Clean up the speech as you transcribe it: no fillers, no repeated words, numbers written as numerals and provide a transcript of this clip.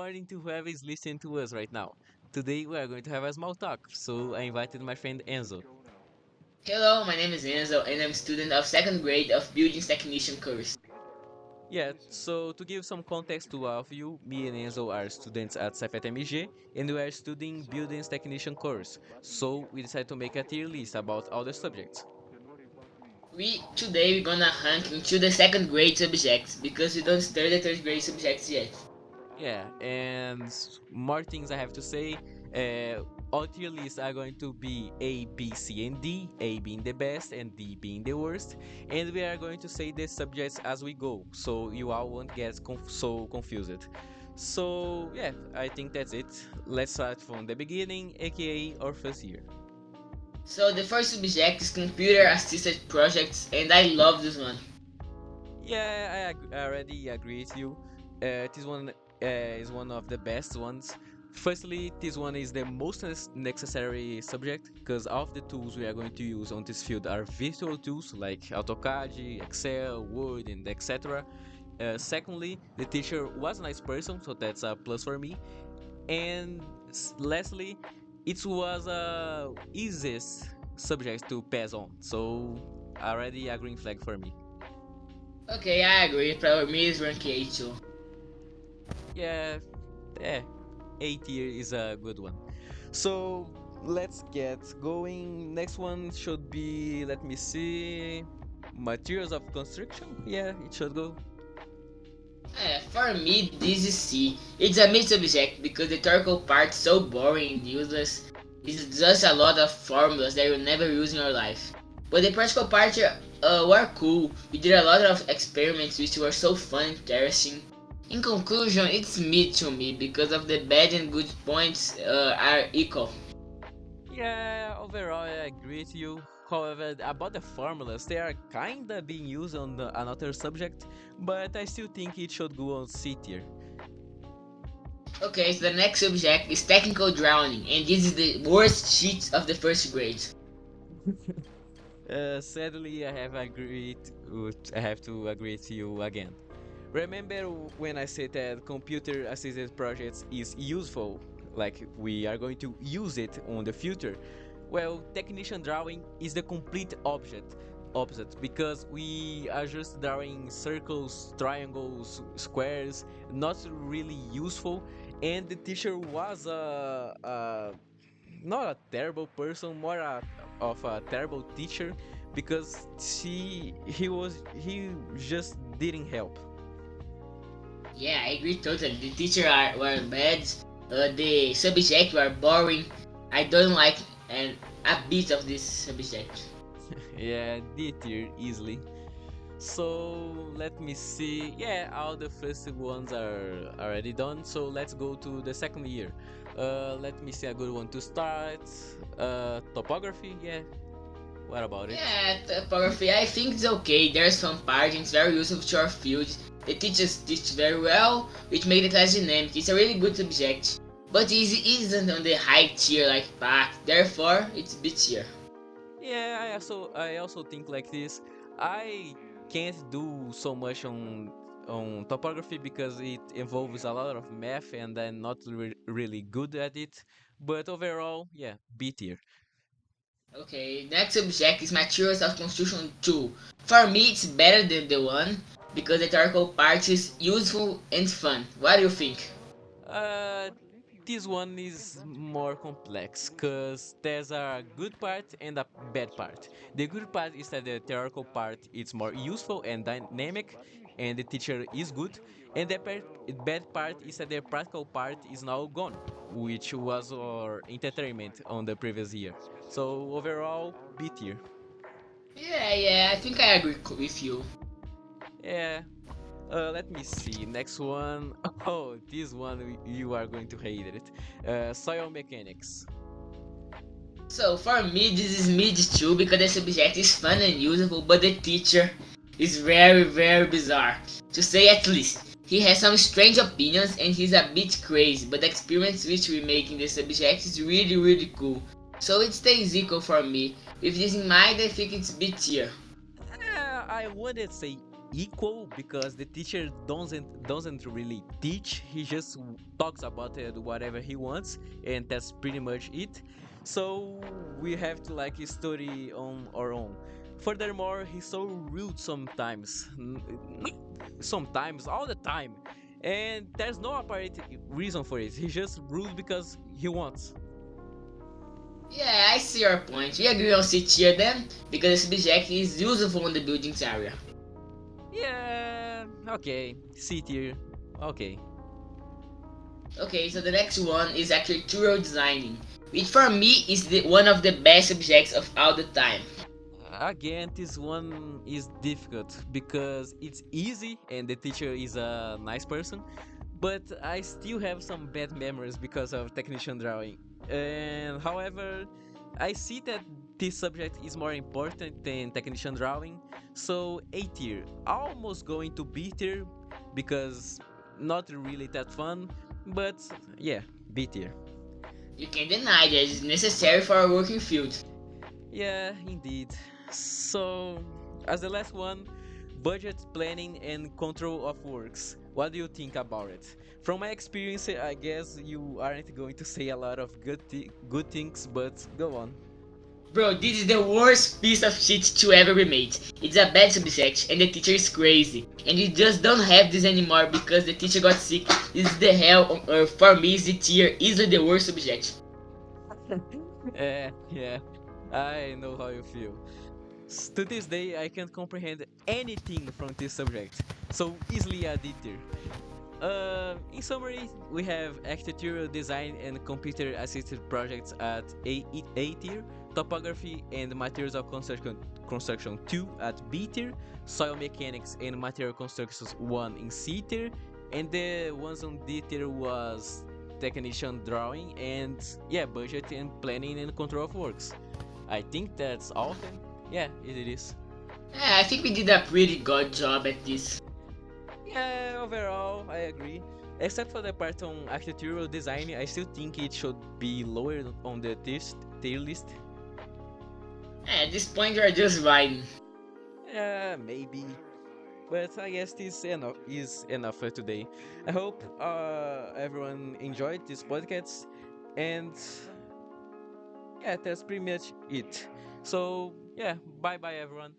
morning to whoever is listening to us right now. Today we are going to have a small talk, so I invited my friend Enzo. Hello, my name is Enzo and I'm a student of second grade of Buildings Technician course. Yeah, so to give some context to all of you, me and Enzo are students at CFTMG and we are studying Buildings Technician course. So we decided to make a tier list about all the subjects. Today we're gonna rank into the second grade subjects because we don't start the third grade subjects yet. Yeah, and more things I have to say. All tier lists are going to be A, B, C, and D, A being the best and D being the worst. And we are going to say the subjects as we go, so you all won't get so confused. So, yeah, I think that's it. Let's start from the beginning, aka our first year. So the first subject is computer assisted projects and I love this one. Yeah, I already agree with you. This one is one of the best ones. Firstly, this one is the most necessary subject because all of the tools we are going to use on this field are virtual tools like AutoCAD, Excel, Word, and etc. Secondly, the teacher was a nice person, so that's a plus for me. And lastly, it was a easiest subject to pass on, so already a green flag for me. Okay, I agree, for me is rank 8 too. Yeah, eh, A tier is a good one. So let's get going. Next one should be, let me see, materials of construction. Yeah, it should go. For me this is C. It's a mid subject because the theoretical part is so boring and useless. It's just a lot of formulas that you'll never use in your life. But the practical part were cool. We did a lot of experiments which were so fun and interesting. In conclusion, it's mid to me because of the bad and good points are equal. Yeah, overall I agree with you. However, about the formulas, they are kinda being used on another subject, but I still think it should go on C tier. Okay, so the next subject is technical drawing, and this is the worst cheat of the first grade. Sadly, I have to agree with you again. Remember when I said that computer assisted projects is useful, like we are going to use it on the future? Well, technician drawing is the complete opposite because we are just drawing circles, triangles, squares, not really useful. And the teacher was not a terrible person, more of a terrible teacher because he just didn't help. Yeah, I agree totally. The teacher were bad. The subject were boring. I don't like and a bit of this subject. Yeah, D tier easily. So let me see. Yeah, all the first ones are already done. So let's go to the second year. Let me see a good one to start. Topography. Yeah. What about it? Yeah, topography. I think it's okay. There's some parts. It's very useful to our field. The teachers teach very well, which make the class dynamic. It's a really good subject, but it isn't on the high tier like PAC. Therefore, it's B tier. Yeah, I also think like this. I can't do so much on topography because it involves a lot of math and I'm not really good at it. But overall, yeah, B tier. Okay, next subject is materials of construction 2. For me, it's better than the one because the theoretical part is useful and fun. What do you think? Uh, this one is more complex because there's a good part and a bad part. The good part is that the theoretical part is more useful and dynamic, and the teacher is good. And the bad part is that the practical part is now gone, which was our entertainment on the previous year. So overall, B tier. Yeah, I think I agree with you. Yeah. Let me see. Next one. Oh, this one you are going to hate it. Soil mechanics. So for me, this is mid too because the subject is fun and useful, but the teacher is very bizarre. To say at least. He has some strange opinions and he's a bit crazy, but the experiments which we make in the subject is really cool. So it stays equal for me. With this in mind, I think it's B tier. I wouldn't say equal because the teacher doesn't really teach. He just talks about it, whatever he wants, and that's pretty much it. So we have to like study on our own. Furthermore, he's so rude sometimes. Not sometimes, all the time. And there's no apparent reason for it. He's just rude because he wants. Yeah, I see your point. We agree on C tier then, because the subject is useful in the buildings area. Yeah, okay. C tier. Okay. Okay, so the next one is architectural designing, which for me is one of the best subjects of all the time. Again, this one is difficult because it's easy and the teacher is a nice person, but I still have some bad memories because of technician drawing. And however, I see that this subject is more important than technician drawing, so A tier, almost going to B tier because not really that fun, but yeah, B tier. You can deny that it's necessary for a working field. Yeah, indeed. So, as the last one, budget planning and control of works. What do you think about it? From my experience, I guess you aren't going to say a lot of good things, but go on. Bro, this is the worst piece of shit to ever be made. It's a bad subject and the teacher is crazy. And we just don't have this anymore because the teacher got sick. This is the hell on earth. For me, is the tier easily the worst subject. Yeah, I know how you feel. To this day, I can't comprehend anything from this subject, so easily a D tier. In summary, we have architectural design and computer assisted projects at A tier, topography and materials of construction 2 at B tier, soil mechanics and material constructions 1 in C tier, and the ones on D tier was technician drawing and yeah, budget and planning and control of works. I think that's all of them. Yeah, it is. Yeah, I think we did a pretty good job at this. Yeah, overall, I agree. Except for the part on architectural design, I still think it should be lower on the tier list. At this point, we're just riding. Yeah, maybe. But I guess this enough for today. I hope everyone enjoyed this podcast, and yeah, that's pretty much it. So yeah, bye bye everyone.